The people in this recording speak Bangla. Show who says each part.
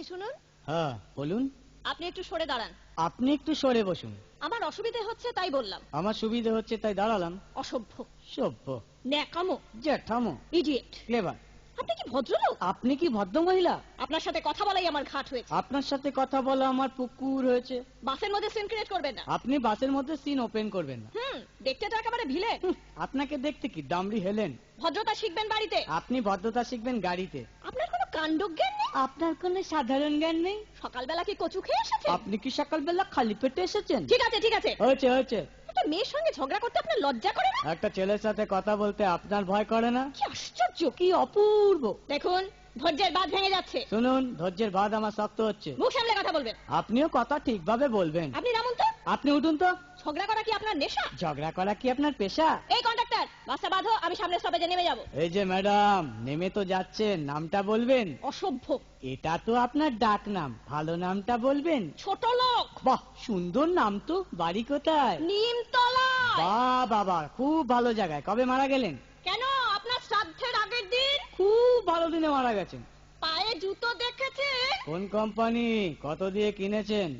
Speaker 1: বলছি শুনুন।
Speaker 2: হ্যাঁ বলুন।
Speaker 1: আপনি একটু সরে দাঁড়ান।
Speaker 2: আপনি একটু সরে বসুন।
Speaker 1: আমার অসুবিধে হচ্ছে তাই বললাম।
Speaker 2: আমার সুবিধে হচ্ছে তাই দাঁড়ালাম।
Speaker 1: অসভ্য,
Speaker 2: সভ্য,
Speaker 1: ন্যাকামো,
Speaker 2: জ্যাঠামো,
Speaker 1: ইডিয়েট।
Speaker 2: ক্লেভার।
Speaker 1: আপনি কি ভদ্রলোক?
Speaker 2: আপনি কি ভদ্র মহিলা?
Speaker 1: আপনার সাথে কথা বলাই আমার ঘাট হয়েছে।
Speaker 2: আপনার সাথে কথা বলা আমার পুকুর হয়েছে।
Speaker 1: বাসের মধ্যে সিন ক্রিয়েট করবেন না।
Speaker 2: আপনি বাসের মধ্যে সিন ওপেন করবেন না।
Speaker 1: দেখতে তো একেবারে ভিলে।
Speaker 2: আপনাকে দেখতে কি ডামরি হেলেন?
Speaker 1: ভদ্রতা শিখবেন বাড়িতে।
Speaker 2: আপনি ভদ্রতা শিখবেন গাড়িতে।
Speaker 1: আপনার কোনো কাণ্ডজ্ঞান নেই।
Speaker 2: আপনার কোনো সাধারণ জ্ঞান নেই।
Speaker 1: সকালবেলা কি কচু খেয়ে এসেছেন?
Speaker 2: আপনি কি সকালবেলা খালি পেটে এসেছেন?
Speaker 1: ঠিক আছে ঠিক আছে,
Speaker 2: হয়েছে হয়েছে।
Speaker 1: একটা মেয়ের সঙ্গে ঝগড়া করতে আপনার লজ্জা করে না?
Speaker 2: একটা ছেলের সাথে কথা বলতে আপনার ভয় করে না?
Speaker 1: কি আশ্চর্য,
Speaker 2: কি অপূর্ব।
Speaker 1: দেখুন ধৈর্যের বাঁধ ভেঙে যাচ্ছে।
Speaker 2: শুনুন, ধৈর্যের বাঁধ আমার শক্ত হচ্ছে।
Speaker 1: মুখ সামলে কথা বলবেন।
Speaker 2: আপনিও কথা ঠিকভাবে বলবেন।
Speaker 1: আপনি নামুন তো।
Speaker 2: আপনি উঠুন তো।
Speaker 1: ঝগড়া করা কি আপনার নেশা?
Speaker 2: ঝগড়া করা কি আপনার পেশা?
Speaker 1: এই কন্ডাক্টর, বাসটা বাঁধো, আমি সামনের স্টপেজে নেমে যাব।
Speaker 2: এই যে ম্যাডাম, নেমে তো যাচ্ছেন, নামটা বলবেন।
Speaker 1: অসভ্য।
Speaker 2: এটা তো আপনার ডাক নাম, ভালো নামটা বলবেন।
Speaker 1: ছোট লোক।
Speaker 2: বাহ, সুন্দর নাম তো। বাড়ি কোথায়?
Speaker 1: নিমতলা।
Speaker 2: বাহ বাবা, খুব ভালো জায়গায়। কবে মারা গেলেন?
Speaker 1: কেন, আপনার শ্রাদ্ধের আগের দিন।
Speaker 2: খুব ভালো দিনে মারা গেছেন।
Speaker 1: পায়ে জুতো দেখেছে?
Speaker 2: কোন কোম্পানি? কত দিয়ে কিনেছেন?